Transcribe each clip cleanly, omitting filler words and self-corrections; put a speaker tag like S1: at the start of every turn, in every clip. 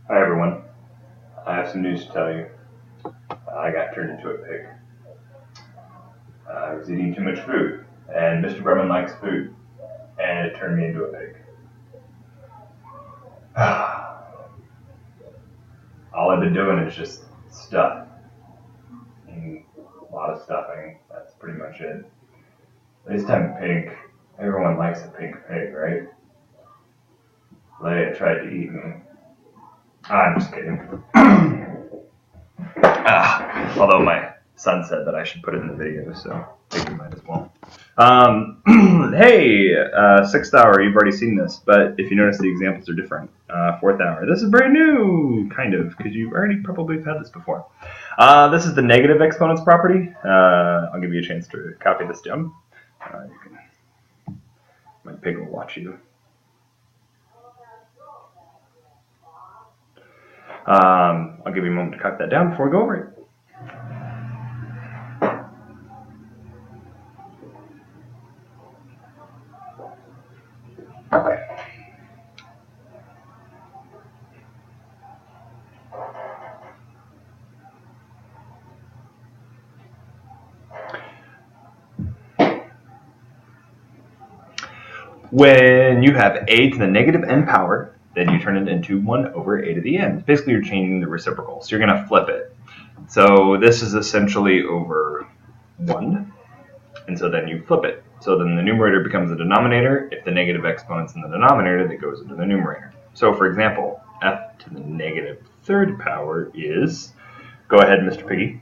S1: Hi everyone, I have some news to tell you. I got turned into a pig. I was eating too much food, and Mr. Brummond likes food, and it turned me into a pig. All I've been doing is just stuff. Eating a lot of stuffing, that's pretty much it. At least I'm pink. Everyone likes a pink pig, right? Leia tried to eat me. I'm just kidding. Although my son said that I should put it in the video, so I think we might as well. Hey, sixth hour, you've already seen this, but if you notice the examples are different. Fourth hour, this is brand new, kind of, because you've already probably had this before. This is the negative exponents property. I'll give you a chance to copy this down. My pig will watch you. I'll give you a moment to copy that down before we go over it. When you have a to the negative n power, then you turn it into 1 over a to the n. Basically, you're changing the reciprocal, so you're going to flip it. So this is essentially over 1, and so then you flip it. So then the numerator becomes the denominator. If the negative exponent's in the denominator, that goes into the numerator. So for example, f to the negative third power is, go ahead, Mr. Piggy.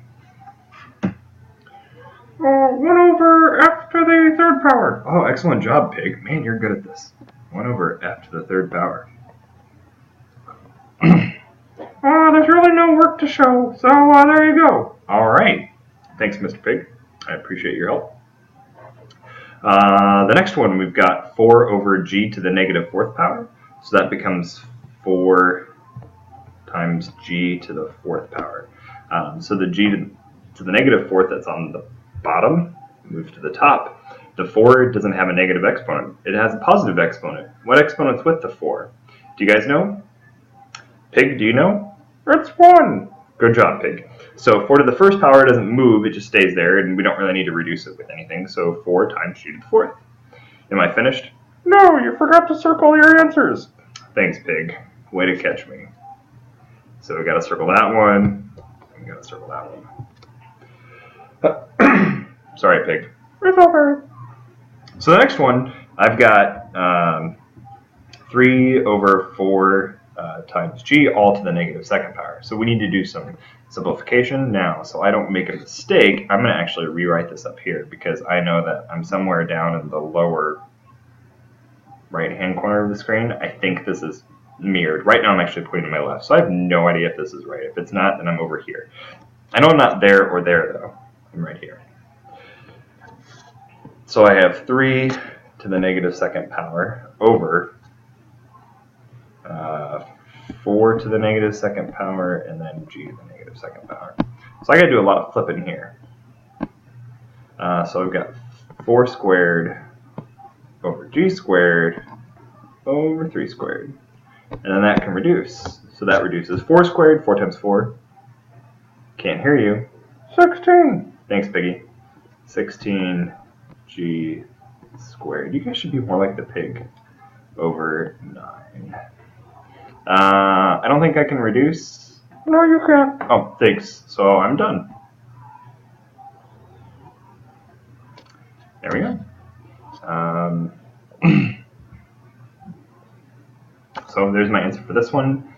S1: 1 over f to the third power. Oh, excellent job, Pig. Man, you're good at this. 1 over f to the third power. There's really no work to show, so there you go. All right. Thanks, Mr. Pig. I appreciate your help. The next one, we've got 4 over g to the negative fourth power. So that becomes 4 times g to the fourth power. So the g to the negative fourth that's on the bottom moves to the top. The 4 doesn't have a negative exponent. It has a positive exponent. What exponent's with the 4? Do you guys know? Pig, do you know? It's 1. Good job, Pig. So 4 to the first power doesn't move, it just stays there, and we don't really need to reduce it with anything. So 4 times g to the fourth. Am I finished? No, you forgot to circle your answers. Thanks, Pig. Way to catch me. So we got to circle that one. We got to circle that one. Sorry, Pig. It's okay. So the next one, I've got 3 over 4 times g all to the negative second power. So we need to do some simplification now. So I don't make a mistake, I'm going to actually rewrite this up here because I know that I'm somewhere down in the lower right-hand corner of the screen. I think this is mirrored. Right now I'm actually pointing to my left, so I have no idea if this is right. If it's not, then I'm over here. I know I'm not there or there, though. I'm right here. So I have 3 to the negative second power over 4 to the negative second power, and then g to the negative second power. So I got to do a lot of flipping here. So I've got 4 squared over g squared over 3 squared. And then that can reduce. So that reduces 4 squared, 4 times 4. Can't hear you. 16. Thanks, Piggy. 16g squared. You guys should be more like the pig. Over 9. I don't think I can reduce. No, you can't. Oh, thanks. So I'm done. There we go. So there's my answer for this one.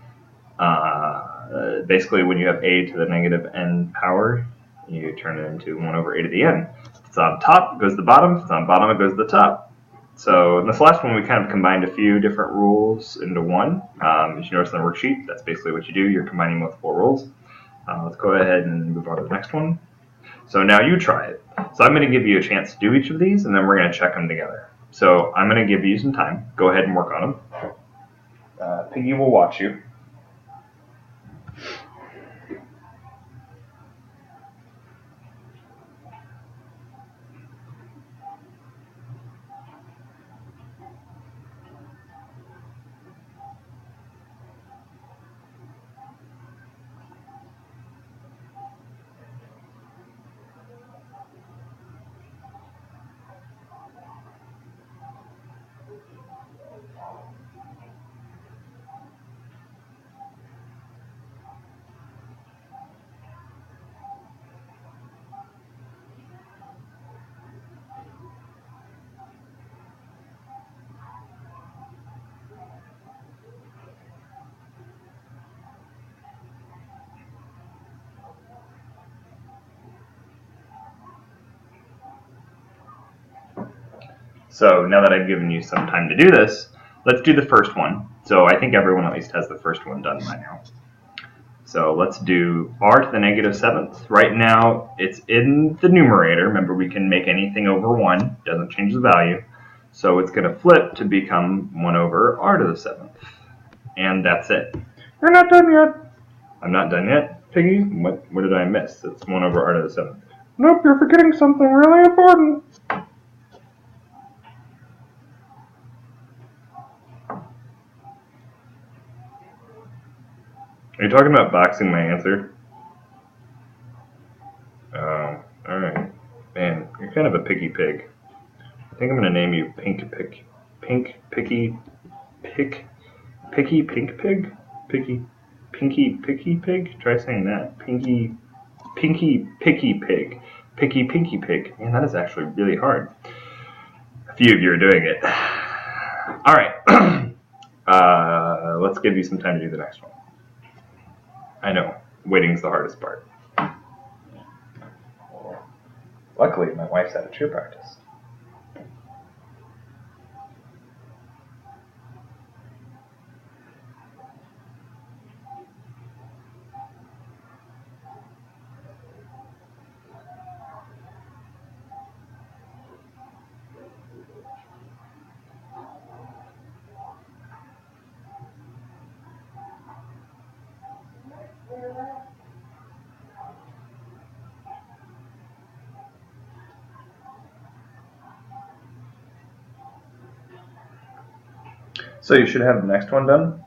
S1: Basically, when you have a to the negative n power, you turn it into 1 over a to the n. If it's on top, it goes to the bottom. If it's on bottom, it goes to the top. So in this last one, we kind of combined a few different rules into one. As you notice in the worksheet, that's basically what you do. You're combining multiple rules. Let's go ahead and move on to the next one. So now you try it. So I'm going to give you a chance to do each of these, and then we're going to check them together. So I'm going to give you some time. Go ahead and work on them. Piggy will watch you. So now that I've given you some time to do this, let's do the first one. So I think everyone at least has the first one done by now. So let's do r to the negative 7th. Right now it's in the numerator. Remember, we can make anything over 1. Doesn't change the value. So it's going to flip to become 1 over r to the 7th. And that's it. You're not done yet. I'm not done yet, Piggy? What did I miss? It's 1 over r to the 7th. Nope, you're forgetting something really important. Are you talking about boxing my answer? Oh, alright. Man, you're kind of a picky pig. I think I'm going to name you Picky Pig? Pinky Picky Pig? Try saying that. Pinky Picky Pig. Pinky Pig. Man, that is actually really hard. A few of you are doing it. Alright. Let's give you some time to do the next one. I know, waiting's the hardest part. Luckily, my wife's at a cheer practice. So you should have the next one done.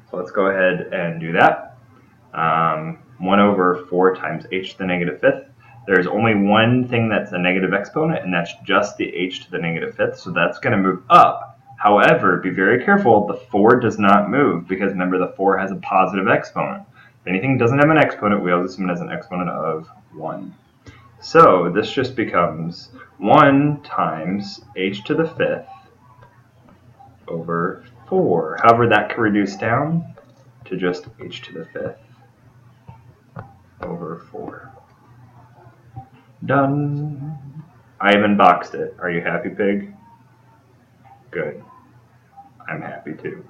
S1: So let's go ahead and do that. 1 over 4 times h to the negative 5th. There's only one thing that's a negative exponent, and that's just the h to the negative 5th, so that's going to move up. However, be very careful, the 4 does not move, because remember the 4 has a positive exponent. If anything doesn't have an exponent, we always assume it has an exponent of 1. So this just becomes 1 times h to the 5th over 4. However, that can reduce down to just h to the 5th over 4. Done. I even boxed it. Are you happy, Pig? Good. I'm happy too.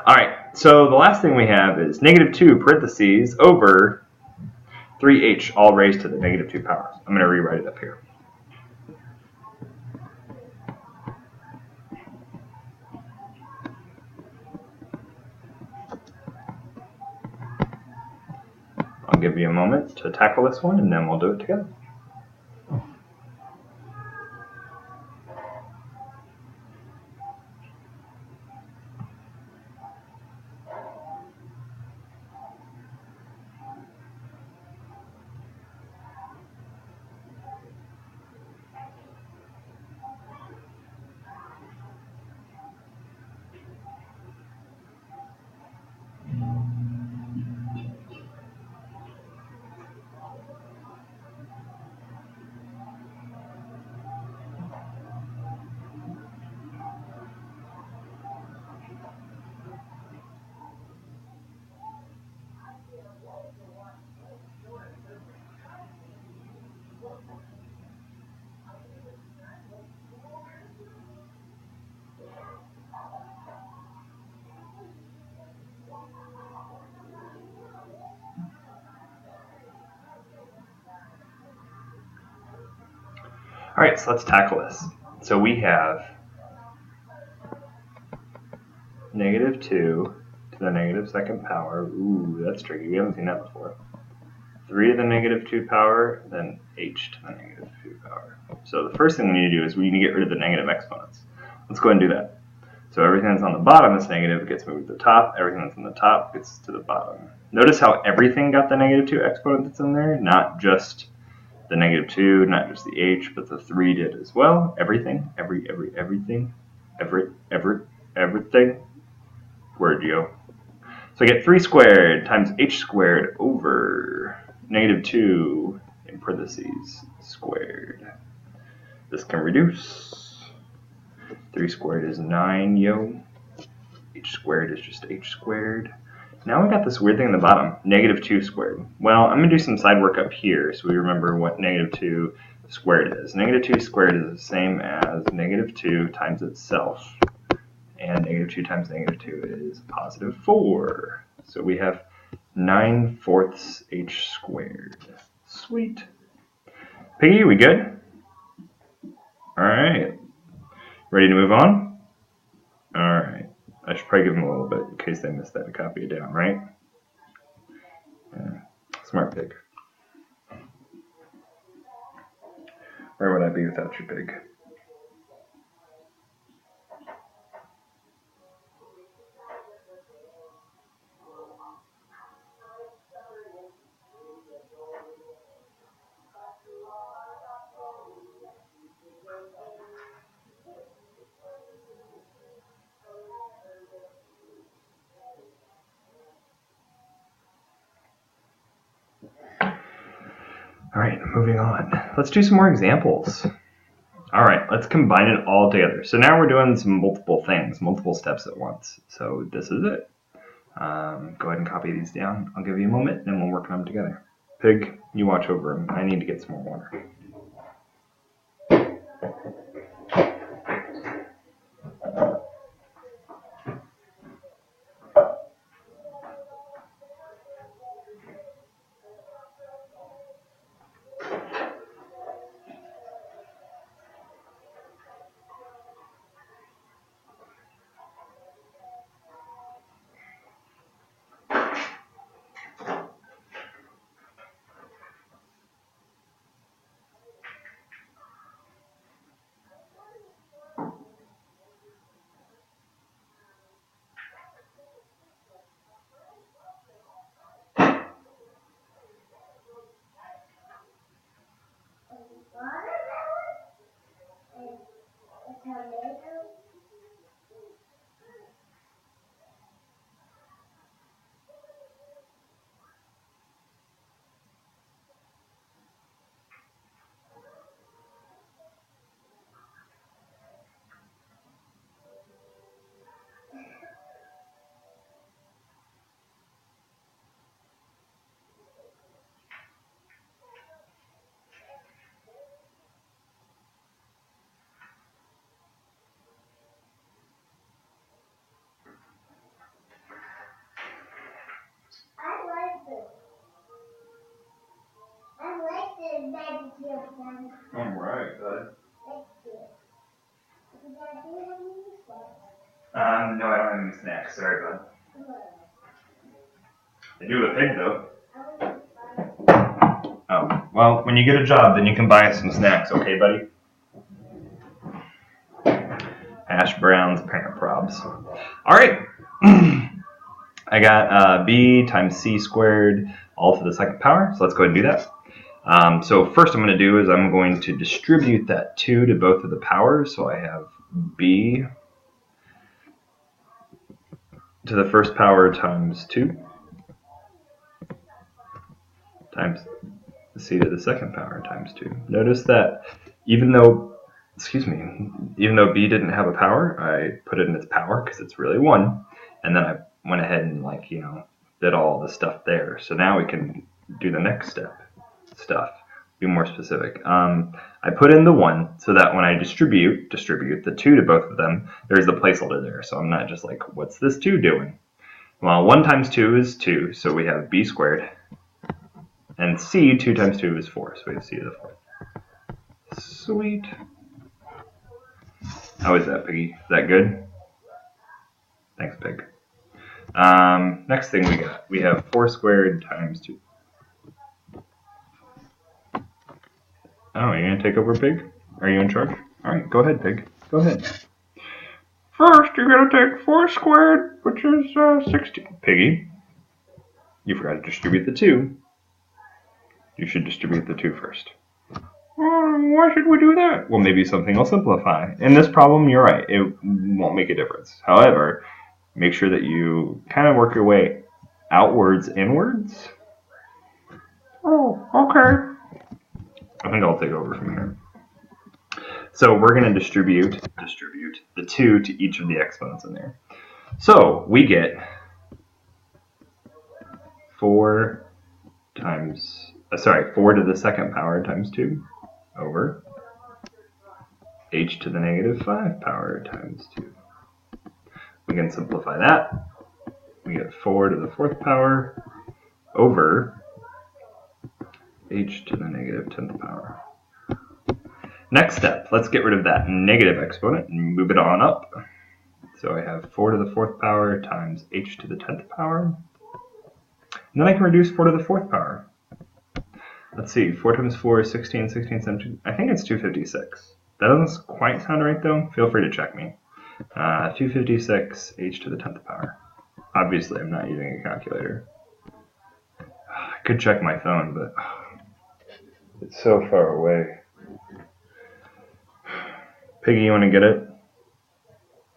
S1: Alright, so the last thing we have is negative 2 parentheses over 3h all raised to the negative 2 power. I'm going to rewrite it up here. I'll give you a moment to tackle this one, and then we'll do it together. Alright, so let's tackle this. So we have negative 2 to the negative 2nd power. Ooh, that's tricky. We haven't seen that before. 3 to the negative 2 power, then h to the negative 2 power. So the first thing we need to do is we need to get rid of the negative exponents. Let's go ahead and do that. So everything that's on the bottom that's negative gets moved to the top. Everything that's on the top gets to the bottom. Notice how everything got the negative 2 exponent that's in there, not just the negative 2, not just the h, but the 3 did as well. Everything, everything. Word, yo. So I get 3 squared times h squared over negative 2 in parentheses squared. This can reduce. 3 squared is 9, yo. H squared is just h squared. now we got this weird thing in the bottom, negative 2 squared. Well, I'm going to do some side work up here so we remember what negative 2 squared is. Negative 2 squared is the same as negative 2 times itself. And negative 2 times negative 2 is positive 4. So we have 9/4 h squared. Sweet. Piggy, we good? Alright. Ready to move on? Alright. I should probably give them a little bit in case they missed that to copy it down, right? Yeah. Smart pig. Where would I be without you, pig? Alright, moving on. Let's do some more examples. Alright, let's combine it all together. So now we're doing some multiple things, multiple steps at once. So this is it. Go ahead and copy these down. I'll give you a moment and we'll work on them together. Pig, you watch over them. I need to get some more water. All right, bud. No, I don't have any snacks. Sorry, bud. I do have a pig, though. Oh, well, when you get a job, then you can buy us some snacks, okay, buddy? Hash browns, parent probs. All right. I got b times c squared all to the second power, so let's go ahead and do that. So first I'm going to do is I'm going to distribute that 2 to both of the powers. So I have b to the first power times 2 times c to the second power times 2. Notice that even though b didn't have a power, I put it in its power because it's really 1. And then I went ahead and did all the stuff there. So now we can do the next stuff. Be more specific. I put in the 1 so that when I distribute the 2 to both of them, there's the placeholder there. So I'm not just like, what's this 2 doing? Well, 1 times 2 is 2, so we have b squared. And c, 2 times 2 is 4, so we have c to the 4th. Sweet. How is that, Piggy? Is that good? Thanks, Pig. Next thing we have 4 squared times 2. Oh, you're going to take over, Pig? Are you in charge? All right, go ahead, Pig. Go ahead. First, you're going to take 4 squared, which is 16. Piggy, you forgot to distribute the 2. You should distribute the 2 first. Why should we do that? Well, maybe something will simplify. In this problem, you're right. It won't make a difference. However, make sure that you kind of work your way outwards, inwards. Oh, okay. I think I'll take over from here. So we're going to distribute the 2 to each of the exponents in there. So we get 4 to the second power times 2 over h to the negative 5 power times 2. We can simplify that. We get 4 to the 4th power over h to the negative 10th power. Next step, let's get rid of that negative exponent and move it on up. So I have 4 to the 4th power times h to the 10th power. And then I can reduce 4 to the 4th power. Let's see, 4 times 4 is 16, 16, 17. I think it's 256. That doesn't quite sound right though. Feel free to check me. 256 h to the 10th power. Obviously, I'm not using a calculator. I could check my phone, but it's so far away. Piggy, you want to get it?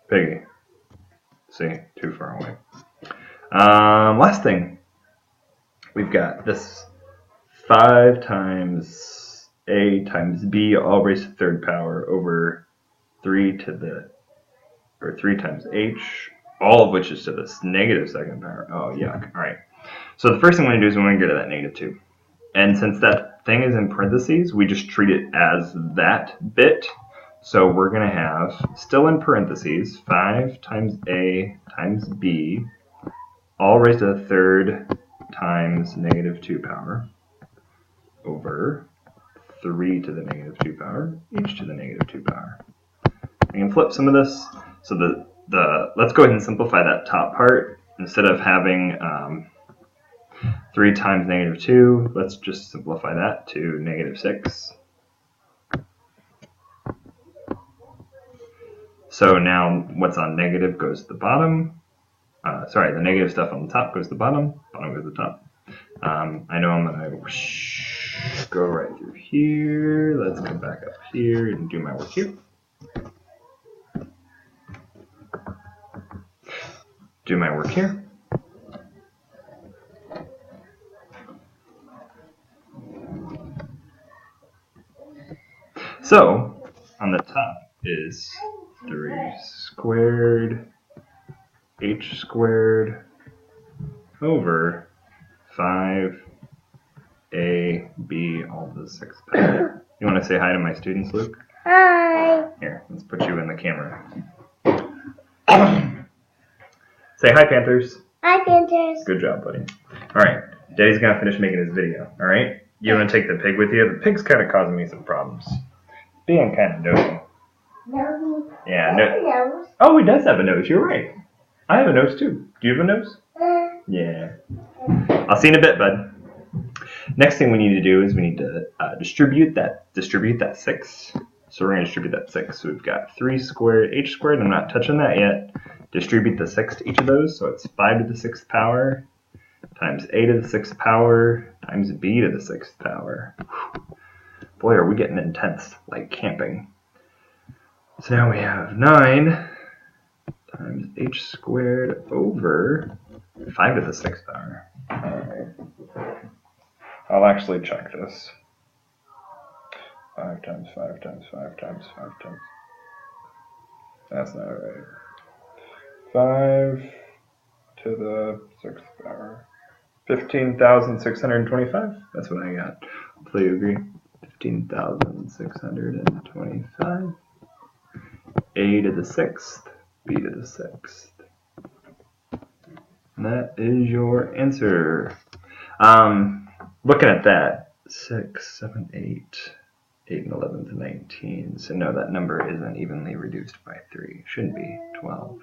S1: Piggy. See, too far away. Last thing. We've got this 5 times a times b all raised to the 3rd power over 3 times h, all of which is to the negative 2nd power. Oh, yuck. All right. So the first thing I'm going to do is I'm going to get rid of that negative 2. And since that thing is in parentheses, we just treat it as that bit. So we're going to have, still in parentheses, 5 times a times b, all raised to the 3rd times negative 2 power over 3 to the negative 2 power, h to the negative 2 power. I can flip some of this. So let's go ahead and simplify that top part. Instead of having 3 times negative 2, let's just simplify that to negative 6. So now what's on negative goes to the bottom. The negative stuff on the top goes to the bottom. Bottom goes to the top. I know I'm going to go right through here. Let's go back up here and do my work here. Do my work here. So on the top is 3 squared h squared over 5ab all to the 6th power. You want to say hi to my students, Luke?
S2: Hi.
S1: Here, let's put you in the camera. Say hi, Panthers.
S2: Hi, Panthers.
S1: Good job, buddy. All right, Daddy's gonna finish making his video. All right, you want to take the pig with you? The pig's kind of causing me some problems. Being kind of nosy.
S2: Nosy.
S1: Yeah,
S2: Nose.
S1: Oh, he does have a nose. You're right. I have a nose too. Do you have a nose? Yeah. I'll see you in a bit, bud. Next thing we need to do is we need to distribute that 6. So we're going to distribute that 6. So we've got 3 squared h squared. I'm not touching that yet. Distribute the 6 to each of those. So it's 5 to the 6th power times a to the 6th power times b to the 6th power. Boy, are we getting intense, like camping. So now we have 9 times h squared over 5 to the 6th power. Alright. I'll actually check this. 5 times 5 times 5 times 5 times. That's not right. 5 to the 6th power. 15,625. That's what I got. Hopefully you agree. 15,625. A to the 6th, B to the 6th. And that is your answer. Looking at that, 6, 7, 8, 8 and 11 to 19. So no, that number isn't evenly reduced by 3. Shouldn't be 12.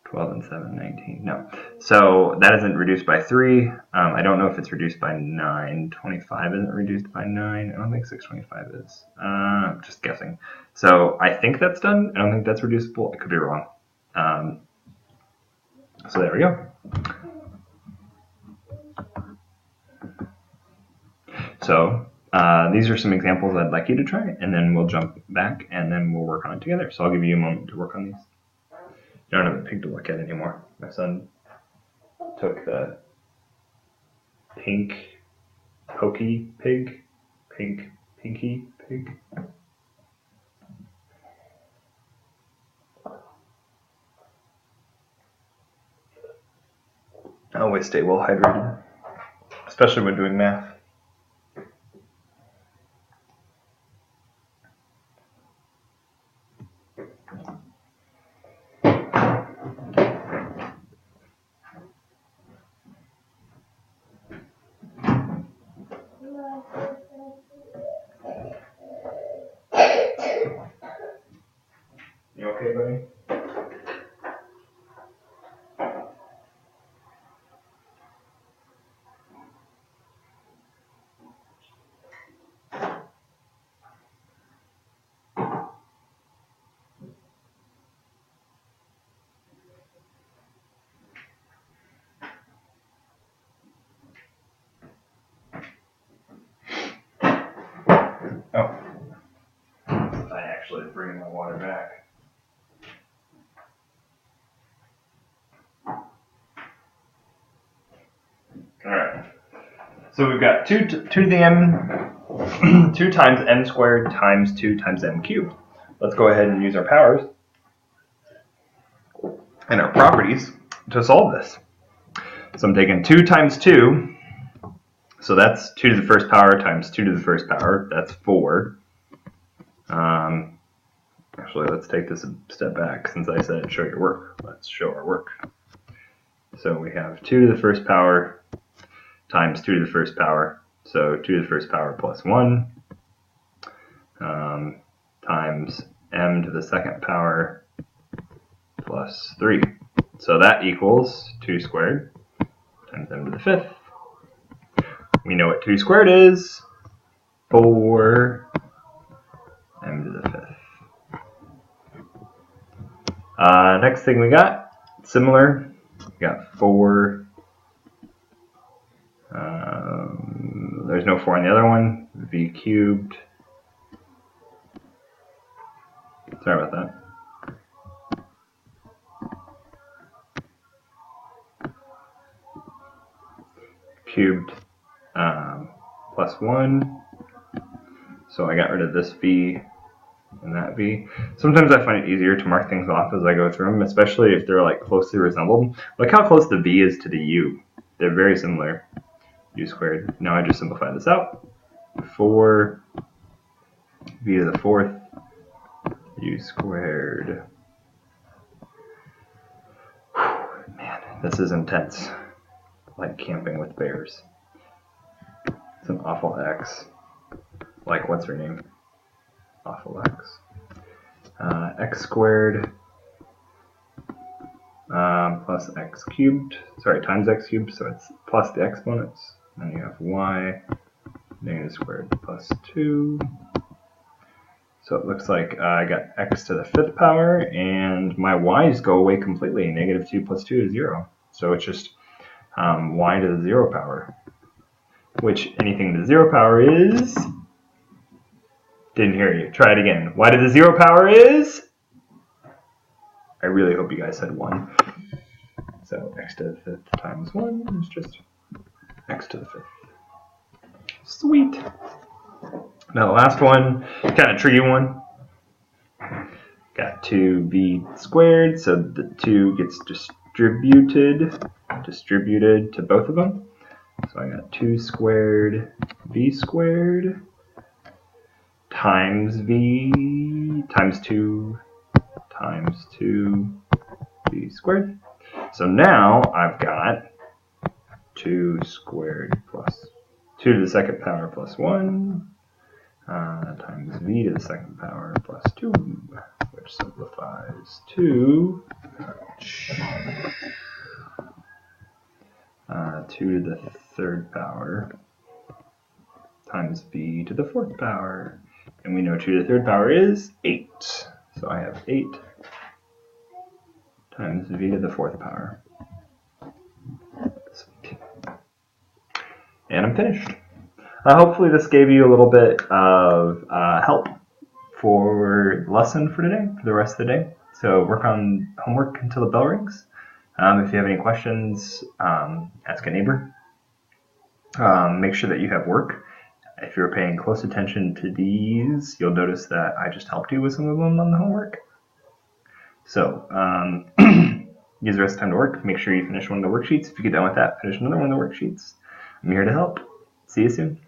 S1: 12 and 7, 19. No. So that isn't reduced by 3. I don't know if it's reduced by 9. 25 isn't reduced by 9. I don't think 625 is. I'm just guessing. So I think that's done. I don't think that's reducible. I could be wrong. So there we go. So these are some examples I'd like you to try, and then we'll jump back and then we'll work on it together. So I'll give you a moment to work on these. You don't have a pig to look at anymore. My son took the pink pokey pig, pinky pig. Always stay well hydrated. especially when doing math. You okay, buddy? Oh, I actually bring my water back. All right. So we've got 2 to the m, 2 times m squared times 2 times m cubed. Let's go ahead and use our powers and our properties to solve this. So I'm taking 2 times 2, so that's 2 to the first power times 2 to the first power, that's 4. Actually, let's take this a step back since I said show your work. Let's show our work. So we have 2 to the first power times 2 to the first power, so 2 to the first power plus 1 times m to the second power plus 3. So that equals 2 squared times m to the fifth. We know what 2 squared is, 4 m to the fifth. Next thing we got, similar, we got 4, there's no 4 on the other one, v cubed, sorry about that. Cubed plus 1, so I got rid of this v and that v. Sometimes I find it easier to mark things off as I go through them, especially if they're like closely resembled. Look how close the v is to the u. They're very similar. U squared. Now I just simplify this out. 4 v to the fourth u squared. Whew, man, this is intense. Like camping with bears. It's an awful x. Like, what's her name? Awful x. X squared plus x cubed. Sorry, times x cubed, so it's plus the exponents. Then you have y negative squared plus 2. So it looks like I got x to the fifth power, and my y's go away completely. Negative 2 plus 2 is 0. So it's just y to the 0 power, which anything to the 0 power is, didn't hear you, try it again. Y to the 0 power is, I really hope you guys said 1. So x to the fifth times 1 is just x to the fifth. Sweet. Now the last one, kind of tricky one. Got 2v squared, so the 2 gets distributed to both of them. So I got 2 squared v squared times v times 2 v squared. So now I've got 2 squared plus 2 to the second power plus 1 times v to the second power plus 2, which simplifies to 2 to the third power times v to the fourth power. And we know 2 to the third power is 8. So I have 8 times v to the fourth power. Sweet. And I'm finished. Hopefully this gave you a little bit of help for the lesson for today, for the rest of the day. So work on homework until the bell rings. If you have any questions, ask a neighbor. Make sure that you have work. If you're paying close attention to these, you'll notice that I just helped you with some of them on the homework. So use the rest of the time to work. Make sure you finish one of the worksheets. If you get done with that, finish another one of the worksheets. I'm here to help. See you soon.